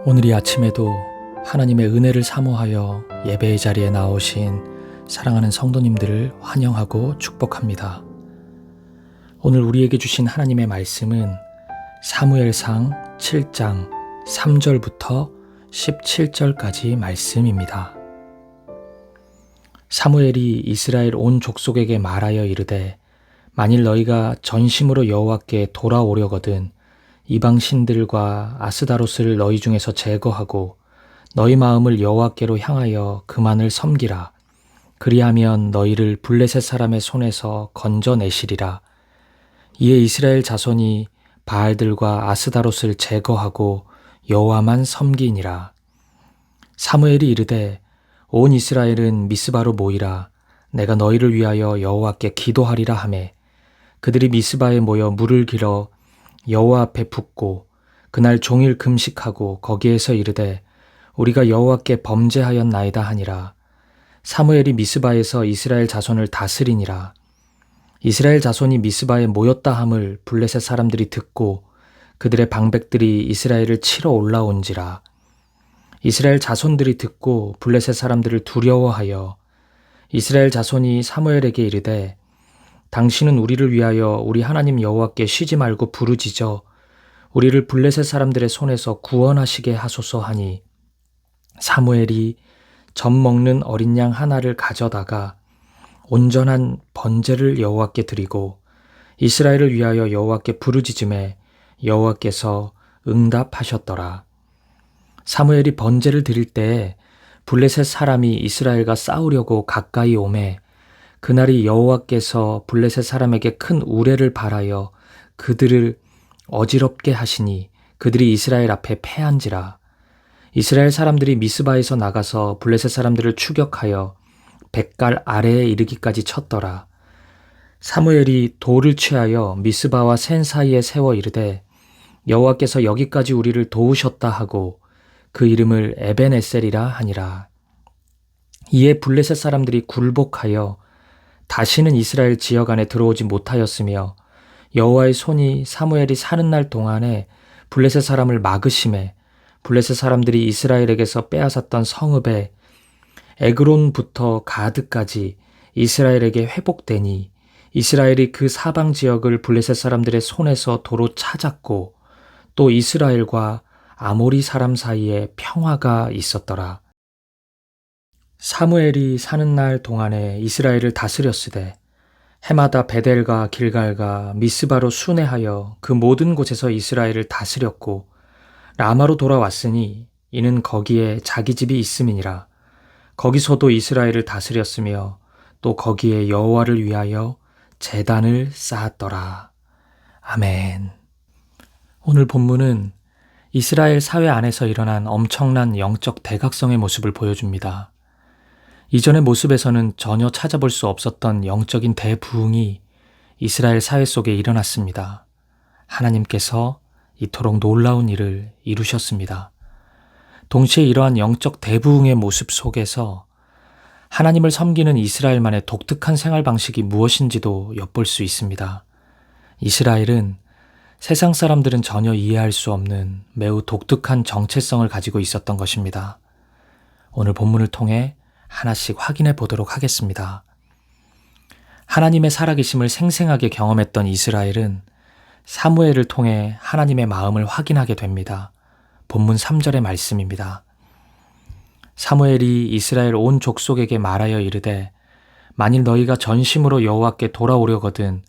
오늘 이 아침에도 하나님의 은혜를 사모하여 예배의 자리에 나오신 사랑하는 성도님들을 환영하고 축복합니다. 오늘 우리에게 주신 하나님의 말씀은 사무엘상 7장 3절부터 17절까지 말씀입니다. 사무엘이 이스라엘 온 족속에게 말하여 이르되 만일 너희가 전심으로 여호와께 돌아오려거든 이방 신들과 아스다롯을 너희 중에서 제거하고 너희 마음을 여호와께로 향하여 그만을 섬기라. 그리하면 너희를 블레셋 사람의 손에서 건져내시리라. 이에 이스라엘 자손이 바알들과 아스다롯을 제거하고 여호와만 섬기니라. 사무엘이 이르되 온 이스라엘은 미스바로 모이라. 내가 너희를 위하여 여호와께 기도하리라 하매 그들이 미스바에 모여 물을 길어 여호와 앞에 붓고 그날 종일 금식하고 거기에서 이르되 우리가 여호와께 범죄하였나이다 하니라. 사무엘이 미스바에서 이스라엘 자손을 다스리니라. 이스라엘 자손이 미스바에 모였다 함을 블레셋 사람들이 듣고 그들의 방백들이 이스라엘을 치러 올라온지라. 이스라엘 자손들이 듣고 블레셋 사람들을 두려워하여 이스라엘 자손이 사무엘에게 이르되 당신은 우리를 위하여 우리 하나님 여호와께 쉬지 말고 부르짖어 우리를 블레셋 사람들의 손에서 구원하시게 하소서 하니 사무엘이 젖 먹는 어린 양 하나를 가져다가 온전한 번제를 여호와께 드리고 이스라엘을 위하여 여호와께 부르짖음에 여호와께서 응답하셨더라. 사무엘이 번제를 드릴 때에 블레셋 사람이 이스라엘과 싸우려고 가까이 오매 그날이 여호와께서 블레셋 사람에게 큰 우레를 발하여 그들을 어지럽게 하시니 그들이 이스라엘 앞에 패한지라. 이스라엘 사람들이 미스바에서 나가서 블레셋 사람들을 추격하여 뱃갈 아래에 이르기까지 쳤더라. 사무엘이 돌을 취하여 미스바와 센 사이에 세워 이르되 여호와께서 여기까지 우리를 도우셨다 하고 그 이름을 에벤에셀이라 하니라. 이에 블레셋 사람들이 굴복하여 다시는 이스라엘 지역 안에 들어오지 못하였으며 여호와의 손이 사무엘이 사는 날 동안에 블레셋 사람을 막으심에 블레셋 사람들이 이스라엘에게서 빼앗았던 성읍에 에그론부터 가드까지 이스라엘에게 회복되니 이스라엘이 그 사방 지역을 블레셋 사람들의 손에서 도로 찾았고 또 이스라엘과 아모리 사람 사이에 평화가 있었더라. 사무엘이 사는 날 동안에 이스라엘을 다스렸으되 해마다 베델과 길갈과 미스바로 순회하여 그 모든 곳에서 이스라엘을 다스렸고 라마로 돌아왔으니 이는 거기에 자기 집이 있음이니라. 거기서도 이스라엘을 다스렸으며 또 거기에 여호와를 위하여 제단을 쌓았더라. 아멘. 오늘 본문은 이스라엘 사회 안에서 일어난 엄청난 영적 대각성의 모습을 보여줍니다. 이전의 모습에서는 전혀 찾아볼 수 없었던 영적인 대부흥이 이스라엘 사회 속에 일어났습니다. 하나님께서 이토록 놀라운 일을 이루셨습니다. 동시에 이러한 영적 대부흥의 모습 속에서 하나님을 섬기는 이스라엘만의 독특한 생활 방식이 무엇인지도 엿볼 수 있습니다. 이스라엘은 세상 사람들은 전혀 이해할 수 없는 매우 독특한 정체성을 가지고 있었던 것입니다. 오늘 본문을 통해 하나씩 확인해 보도록 하겠습니다. 하나님의 살아계심을 생생하게 경험했던 이스라엘은 사무엘을 통해 하나님의 마음을 확인하게 됩니다. 본문 3절의 말씀입니다. 사무엘이 이스라엘 온 족속에게 말하여 이르되 만일 너희가 전심으로 여호와께 돌아오려거든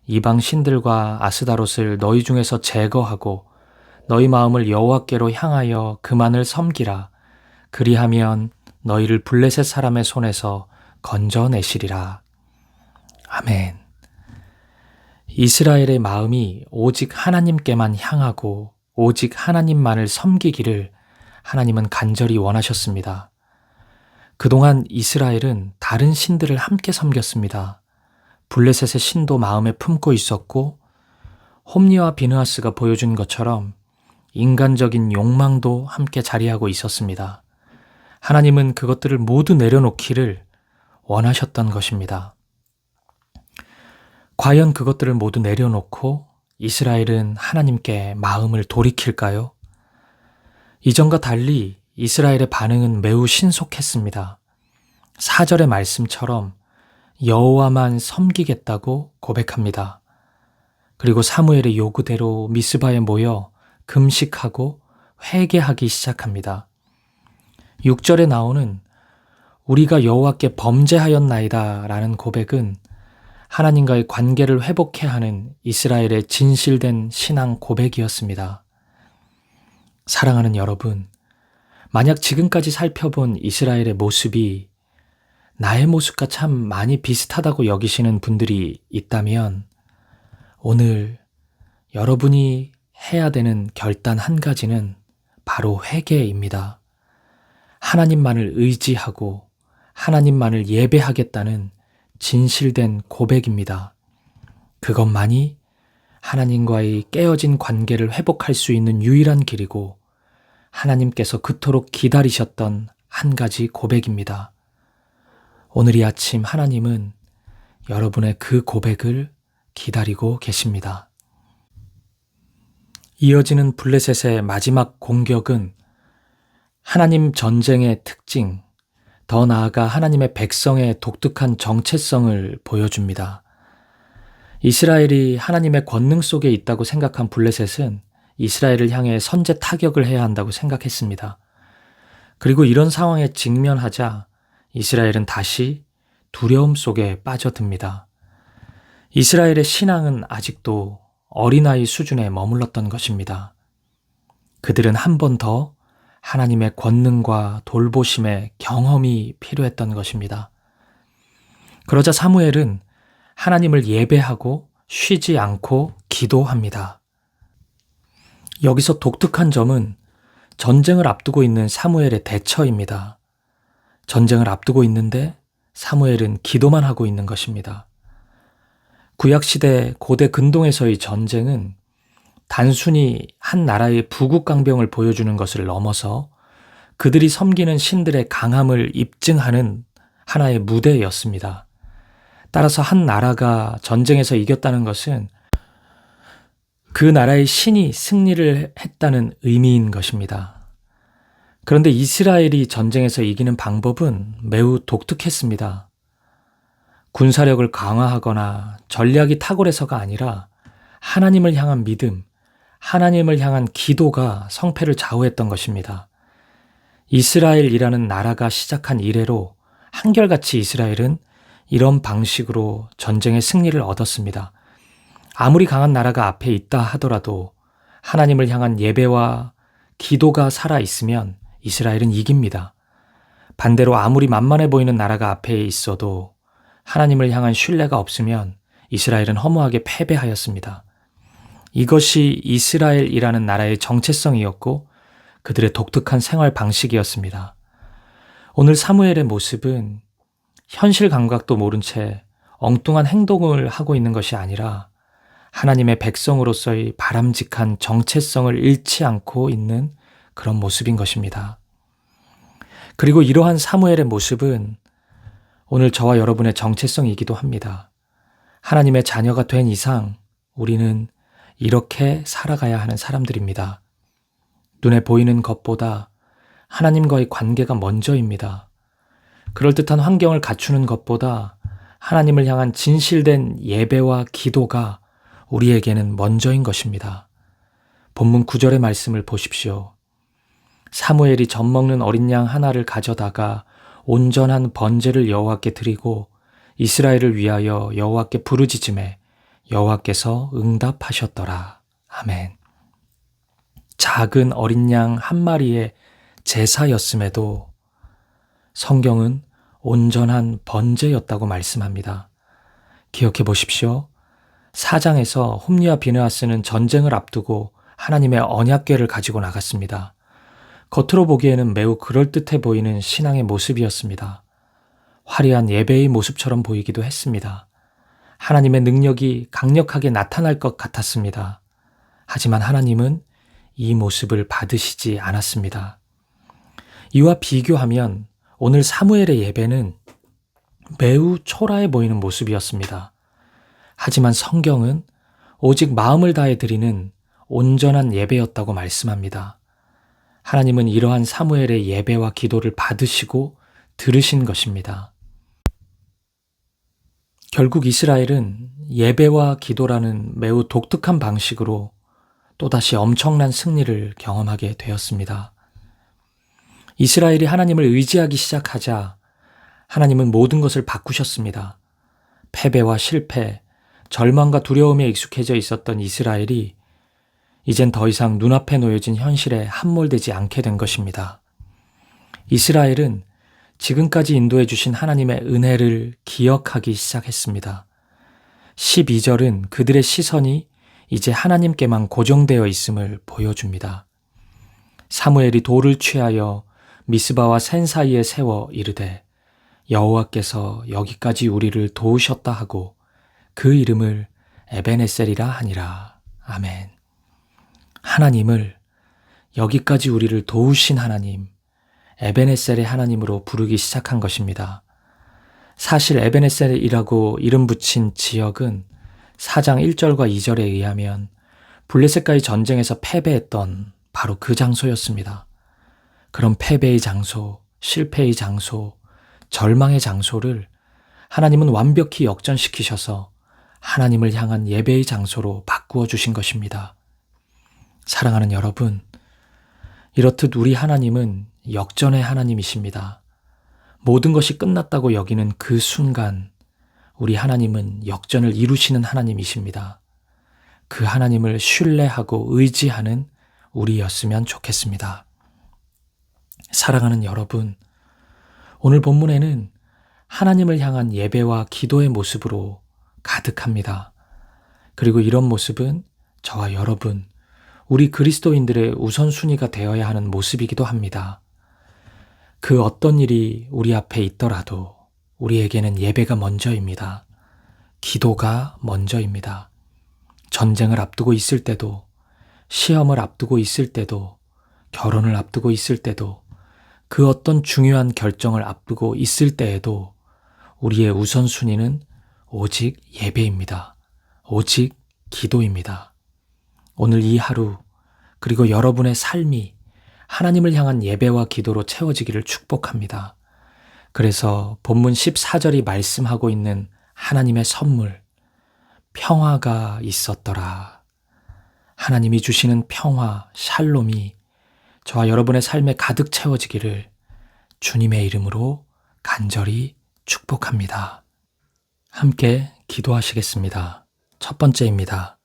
이방 신들과 아스다롯을 너희 중에서 제거하고 너희 마음을 여호와께로 향하여 그만을 섬기라. 그리하면 너희를 블레셋 사람의 손에서 건져내시리라. 아멘. 이스라엘의 마음이 오직 하나님께만 향하고 오직 하나님만을 섬기기를 하나님은 간절히 원하셨습니다. 그동안 이스라엘은 다른 신들을 함께 섬겼습니다. 블레셋의 신도 마음에 품고 있었고 홈리와 비느하스가 보여준 것처럼 인간적인 욕망도 함께 자리하고 있었습니다. 하나님은 그것들을 모두 내려놓기를 원하셨던 것입니다. 과연 그것들을 모두 내려놓고 이스라엘은 하나님께 마음을 돌이킬까요? 이전과 달리 이스라엘의 반응은 매우 신속했습니다. 4절의 말씀처럼 여호와만 섬기겠다고 고백합니다. 그리고 사무엘의 요구대로 미스바에 모여 금식하고 회개하기 시작합니다. 6절에 나오는 우리가 여호와께 범죄하였나이다 라는 고백은 하나님과의 관계를 회복해야 하는 이스라엘의 진실된 신앙 고백이었습니다. 사랑하는 여러분, 만약 지금까지 살펴본 이스라엘의 모습이 나의 모습과 참 많이 비슷하다고 여기시는 분들이 있다면 오늘 여러분이 해야 되는 결단 한 가지는 바로 회개입니다. 하나님만을 의지하고 하나님만을 예배하겠다는 진실된 고백입니다. 그것만이 하나님과의 깨어진 관계를 회복할 수 있는 유일한 길이고 하나님께서 그토록 기다리셨던 한 가지 고백입니다. 오늘 이 아침 하나님은 여러분의 그 고백을 기다리고 계십니다. 이어지는 블레셋의 마지막 공격은 하나님 전쟁의 특징, 더 나아가 하나님의 백성의 독특한 정체성을 보여줍니다. 이스라엘이 하나님의 권능 속에 있다고 생각한 블레셋은 이스라엘을 향해 선제 타격을 해야 한다고 생각했습니다. 그리고 이런 상황에 직면하자 이스라엘은 다시 두려움 속에 빠져듭니다. 이스라엘의 신앙은 아직도 어린아이 수준에 머물렀던 것입니다. 그들은 한 번 더 하나님의 권능과 돌보심의 경험이 필요했던 것입니다. 그러자 사무엘은 하나님을 예배하고 쉬지 않고 기도합니다. 여기서 독특한 점은 전쟁을 앞두고 있는 사무엘의 대처입니다. 전쟁을 앞두고 있는데 사무엘은 기도만 하고 있는 것입니다. 구약시대 고대 근동에서의 전쟁은 단순히 한 나라의 부국강병을 보여주는 것을 넘어서 그들이 섬기는 신들의 강함을 입증하는 하나의 무대였습니다. 따라서 한 나라가 전쟁에서 이겼다는 것은 그 나라의 신이 승리를 했다는 의미인 것입니다. 그런데 이스라엘이 전쟁에서 이기는 방법은 매우 독특했습니다. 군사력을 강화하거나 전략이 탁월해서가 아니라 하나님을 향한 믿음, 하나님을 향한 기도가 성패를 좌우했던 것입니다. 이스라엘이라는 나라가 시작한 이래로 한결같이 이스라엘은 이런 방식으로 전쟁의 승리를 얻었습니다. 아무리 강한 나라가 앞에 있다 하더라도 하나님을 향한 예배와 기도가 살아있으면 이스라엘은 이깁니다. 반대로 아무리 만만해 보이는 나라가 앞에 있어도 하나님을 향한 신뢰가 없으면 이스라엘은 허무하게 패배하였습니다. 이것이 이스라엘이라는 나라의 정체성이었고 그들의 독특한 생활 방식이었습니다. 오늘 사무엘의 모습은 현실 감각도 모른 채 엉뚱한 행동을 하고 있는 것이 아니라 하나님의 백성으로서의 바람직한 정체성을 잃지 않고 있는 그런 모습인 것입니다. 그리고 이러한 사무엘의 모습은 오늘 저와 여러분의 정체성이기도 합니다. 하나님의 자녀가 된 이상 우리는 이렇게 살아가야 하는 사람들입니다. 눈에 보이는 것보다 하나님과의 관계가 먼저입니다. 그럴듯한 환경을 갖추는 것보다 하나님을 향한 진실된 예배와 기도가 우리에게는 먼저인 것입니다. 본문 9절의 말씀을 보십시오. 사무엘이 젖먹는 어린 양 하나를 가져다가 온전한 번제를 여호와께 드리고 이스라엘을 위하여 여호와께 부르짖음에 여호와께서 응답하셨더라. 아멘. 작은 어린 양 한 마리의 제사였음에도 성경은 온전한 번제였다고 말씀합니다. 기억해 보십시오. 4장에서 홈리와 비느하스는 전쟁을 앞두고 하나님의 언약궤를 가지고 나갔습니다. 겉으로 보기에는 매우 그럴듯해 보이는 신앙의 모습이었습니다. 화려한 예배의 모습처럼 보이기도 했습니다. 하나님의 능력이 강력하게 나타날 것 같았습니다. 하지만 하나님은 이 모습을 받으시지 않았습니다. 이와 비교하면 오늘 사무엘의 예배는 매우 초라해 보이는 모습이었습니다. 하지만 성경은 오직 마음을 다해 드리는 온전한 예배였다고 말씀합니다. 하나님은 이러한 사무엘의 예배와 기도를 받으시고 들으신 것입니다. 결국 이스라엘은 예배와 기도라는 매우 독특한 방식으로 또다시 엄청난 승리를 경험하게 되었습니다. 이스라엘이 하나님을 의지하기 시작하자 하나님은 모든 것을 바꾸셨습니다. 패배와 실패, 절망과 두려움에 익숙해져 있었던 이스라엘이 이젠 더 이상 눈앞에 놓여진 현실에 함몰되지 않게 된 것입니다. 이스라엘은 지금까지 인도해 주신 하나님의 은혜를 기억하기 시작했습니다. 12절은 그들의 시선이 이제 하나님께만 고정되어 있음을 보여줍니다. 사무엘이 돌을 취하여 미스바와 센 사이에 세워 이르되 여호와께서 여기까지 우리를 도우셨다 하고 그 이름을 에베네셀이라 하니라. 아멘. 하나님을 여기까지 우리를 도우신 하나님, 에베네셀의 하나님으로 부르기 시작한 것입니다. 사실 에베네셀이라고 이름 붙인 지역은 4장 1절과 2절에 의하면 블레셋과의 전쟁에서 패배했던 바로 그 장소였습니다. 그런 패배의 장소, 실패의 장소, 절망의 장소를 하나님은 완벽히 역전시키셔서 하나님을 향한 예배의 장소로 바꾸어 주신 것입니다. 사랑하는 여러분, 이렇듯 우리 하나님은 역전의 하나님이십니다. 모든 것이 끝났다고 여기는 그 순간 우리 하나님은 역전을 이루시는 하나님이십니다. 그 하나님을 신뢰하고 의지하는 우리였으면 좋겠습니다. 사랑하는 여러분, 오늘 본문에는 하나님을 향한 예배와 기도의 모습으로 가득합니다. 그리고 이런 모습은 저와 여러분, 우리 그리스도인들의 우선순위가 되어야 하는 모습이기도 합니다. 그 어떤 일이 우리 앞에 있더라도 우리에게는 예배가 먼저입니다. 기도가 먼저입니다. 전쟁을 앞두고 있을 때도, 시험을 앞두고 있을 때도, 결혼을 앞두고 있을 때도, 그 어떤 중요한 결정을 앞두고 있을 때에도 우리의 우선순위는 오직 예배입니다. 오직 기도입니다. 오늘 이 하루, 그리고 여러분의 삶이 하나님을 향한 예배와 기도로 채워지기를 축복합니다. 그래서 본문 14절이 말씀하고 있는 하나님의 선물, 평화가 있었더라. 하나님이 주시는 평화, 샬롬이 저와 여러분의 삶에 가득 채워지기를 주님의 이름으로 간절히 축복합니다. 함께 기도하시겠습니다. 첫 번째입니다.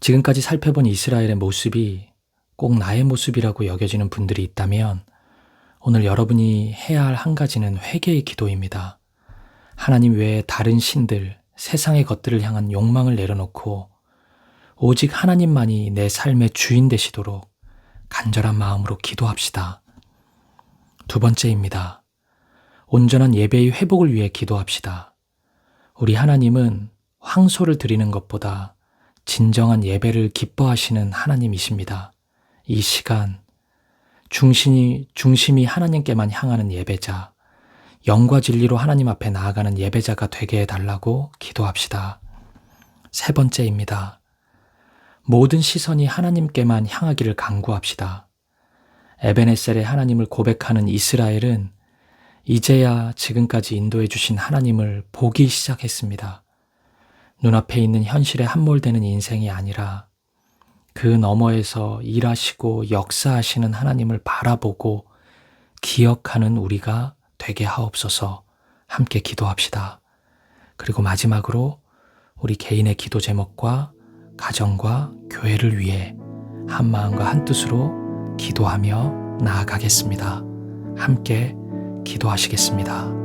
지금까지 살펴본 이스라엘의 모습이 꼭 나의 모습이라고 여겨지는 분들이 있다면 오늘 여러분이 해야 할 한 가지는 회개의 기도입니다. 하나님 외에 다른 신들, 세상의 것들을 향한 욕망을 내려놓고 오직 하나님만이 내 삶의 주인 되시도록 간절한 마음으로 기도합시다. 두 번째입니다. 온전한 예배의 회복을 위해 기도합시다. 우리 하나님은 황소를 드리는 것보다 진정한 예배를 기뻐하시는 하나님이십니다. 이 시간 중심이 하나님께만 향하는 예배자, 영과 진리로 하나님 앞에 나아가는 예배자가 되게 해달라고 기도합시다. 세 번째입니다. 모든 시선이 하나님께만 향하기를 간구합시다. 에베네셀의 하나님을 고백하는 이스라엘은 이제야 지금까지 인도해 주신 하나님을 보기 시작했습니다. 눈앞에 있는 현실에 함몰되는 인생이 아니라 그 너머에서 일하시고 역사하시는 하나님을 바라보고 기억하는 우리가 되게 하옵소서. 함께 기도합시다. 그리고 마지막으로 우리 개인의 기도 제목과 가정과 교회를 위해 한 마음과 한 뜻으로 기도하며 나아가겠습니다. 함께 기도하시겠습니다.